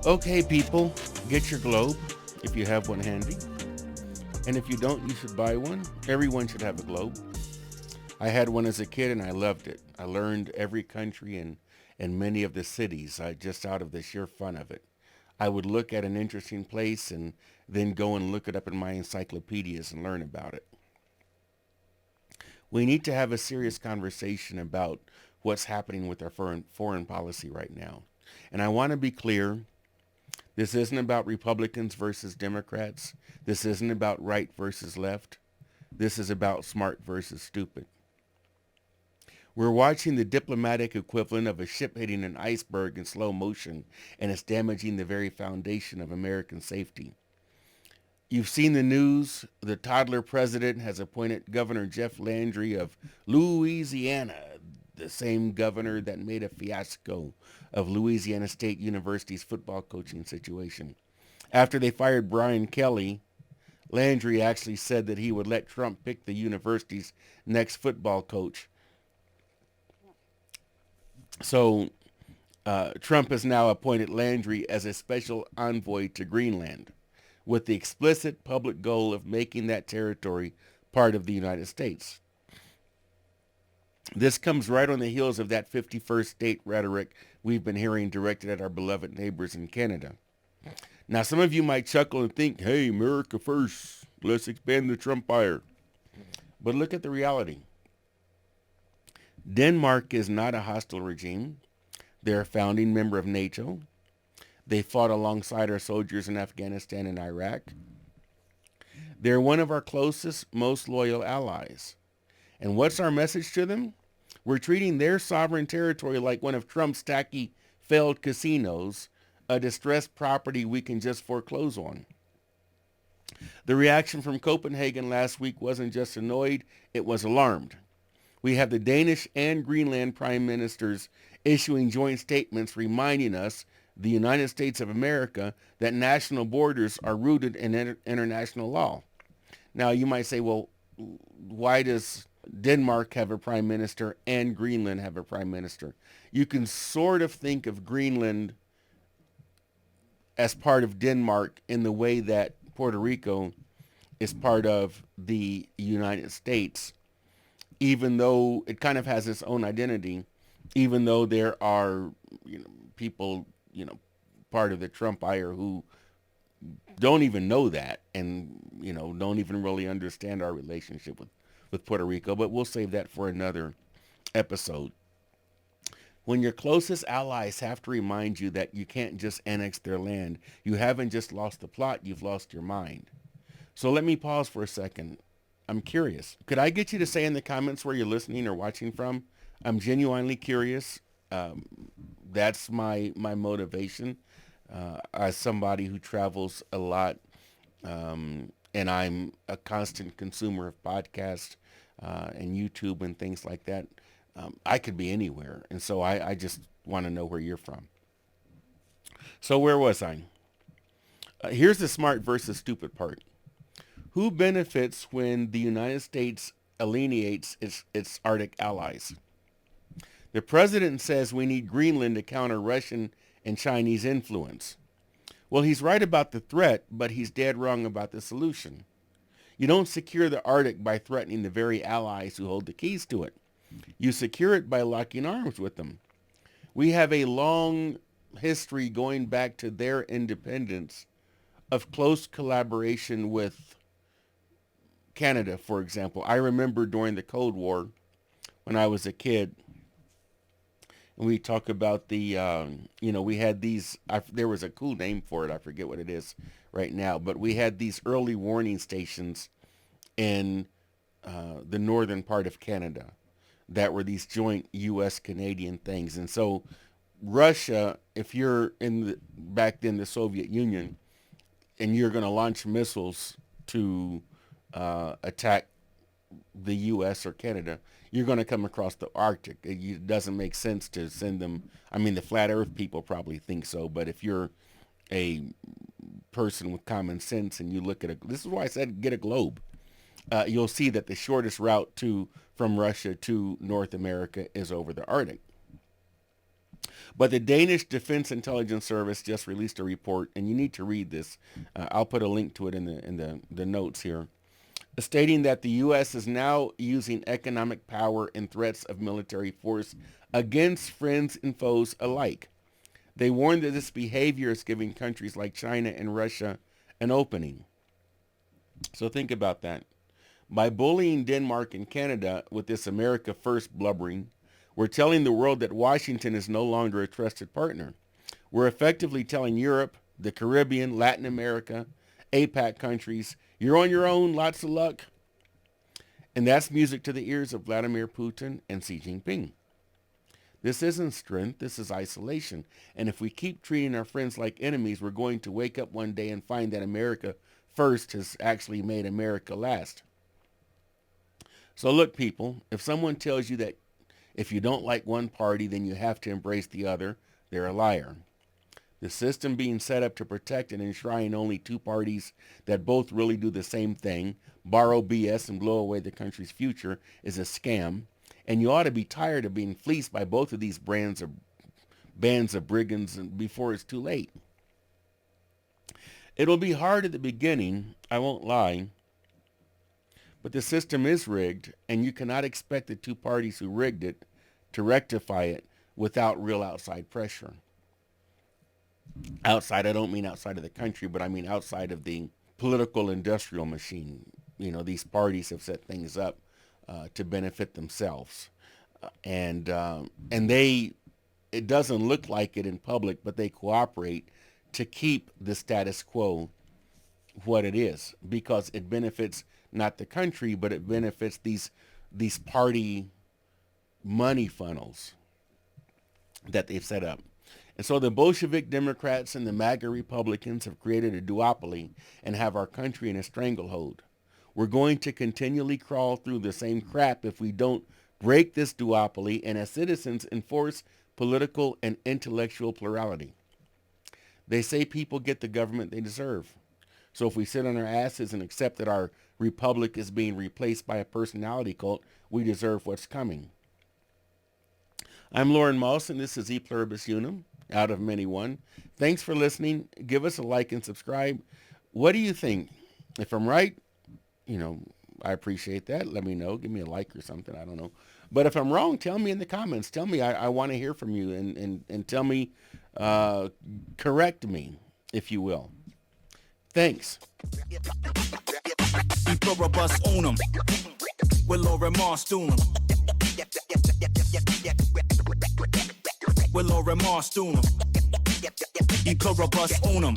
Okay, people, get your globe if you have one handy. And if you don't, you should buy one. Everyone should have a globe. I had one as a kid and I loved it. I learned every country and many of the cities just out of the sheer fun of it. I would look at an interesting place and then go and look it up in my encyclopedias and learn about it. We need to have a serious conversation about what's happening with our foreign policy right now. And I want to be clear, this isn't about Republicans versus Democrats. This isn't about right versus left. This is about smart versus stupid. We're watching the diplomatic equivalent of a ship hitting an iceberg in slow motion, and it's damaging the very foundation of American safety. You've seen the news. The toddler president has appointed Governor Jeff Landry of Louisiana, the same governor that made a fiasco of Louisiana State University's football coaching situation. After they fired Brian Kelly, Landry actually said that he would let Trump pick the university's next football coach. So Trump has now appointed Landry as a special envoy to Greenland with the explicit public goal of making that territory part of the United States. This comes right on the heels of that 51st state rhetoric we've been hearing directed at our beloved neighbors in Canada. Now, some of you might chuckle and think, hey, America first, let's expand the Trumpire. But look at the reality. Denmark is not a hostile regime. They're a founding member of NATO. They fought alongside our soldiers in Afghanistan and Iraq. They're one of our closest, most loyal allies. And what's our message to them? We're treating their sovereign territory like one of Trump's tacky failed casinos, a distressed property we can just foreclose on. The reaction from Copenhagen last week wasn't just annoyed, it was alarmed. We have the Danish and Greenland prime ministers issuing joint statements reminding us, the United States of America, that national borders are rooted in international law. Now, you might say, well, why does Denmark have a prime minister and Greenland have a prime minister? You can sort of think of Greenland as part of Denmark in the way that Puerto Rico is part of the United States, even though it kind of has its own identity, even though there are people, part of the Trumpire who don't even know that and, don't even really understand our relationship with Puerto Rico. But we'll save that for another episode. When your closest allies have to remind you that you can't just annex their land, you haven't just lost the plot, you've lost your mind. So let me pause for a second. I'm curious. Could I get you to say in the comments where you're listening or watching from? I'm genuinely curious. That's my motivation as somebody who travels a lot, and I'm a constant consumer of podcasts and YouTube and things like that. I could be anywhere, and so I just want to know where you're from. So where was I? Here's the smart versus stupid part. Who benefits when the United States alienates its Arctic allies? The president says we need Greenland to counter Russian and Chinese influence. Well, he's right about the threat, but he's dead wrong about the solution. You don't secure the Arctic by threatening the very allies who hold the keys to it. You secure it by locking arms with them. We have a long history going back to their independence of close collaboration with Canada, for example. I remember during the Cold War, when I was a kid, and we talk about the, we had these, there was a cool name for it, I forget what it is right now, but we had these early warning stations in the northern part of Canada that were these joint U.S.-Canadian things. And so Russia, if you're back then the Soviet Union, and you're going to launch missiles to attack the U.S. or Canada, you're going to come across the Arctic. It doesn't make sense to send them. I mean, the flat Earth people probably think so, but if you're a person with common sense and you look at this is why I said get a globe. You'll see that the shortest route from Russia to North America is over the Arctic. But the Danish Defense Intelligence Service just released a report, and you need to read this. I'll put a link to it in the notes here, stating that the U.S. is now using economic power and threats of military force against friends and foes alike. They warn that this behavior is giving countries like China and Russia an opening. So think about that. By bullying Denmark and Canada with this America First blubbering, we're telling the world that Washington is no longer a trusted partner. We're effectively telling Europe, the Caribbean, Latin America, APAC countries, you're on your own, lots of luck. And that's music to the ears of Vladimir Putin and Xi Jinping. This isn't strength, this is isolation. And if we keep treating our friends like enemies, we're going to wake up one day and find that America First has actually made America last. So look, people, if someone tells you that if you don't like one party, then you have to embrace the other, they're a liar. The system being set up to protect and enshrine only two parties that both really do the same thing, borrow BS and blow away the country's future, is a scam. And you ought to be tired of being fleeced by both of these bands of brigands before it's too late. It'll be hard at the beginning, I won't lie, but the system is rigged, and you cannot expect the two parties who rigged it to rectify it without real outside pressure. Outside, I don't mean outside of the country, but I mean outside of the political industrial machine. You know, these parties have set things up to benefit themselves. And it doesn't look like it in public, but they cooperate to keep the status quo what it is, because it benefits not the country, but it benefits these party money funnels that they've set up. And so the Bolshevik Democrats and the MAGA Republicans have created a duopoly and have our country in a stranglehold. We're going to continually crawl through the same crap if we don't break this duopoly and as citizens enforce political and intellectual plurality. They say people get the government they deserve. So if we sit on our asses and accept that our republic is being replaced by a personality cult, we deserve what's coming. I'm Lauren Moss, and this is E Pluribus Unum, out of many one. Thanks for listening. Give us a like and subscribe. What do you think? If I'm right, I appreciate that. Let me know. Give me a like or something. I don't know. But if I'm wrong, tell me in the comments. Tell me. I want to hear from you, and tell me, correct me, if you will. Thanks. E pluribus unum, with Lauren Moss Dunham. With Lauren Moss Dunham. E pluribus unum.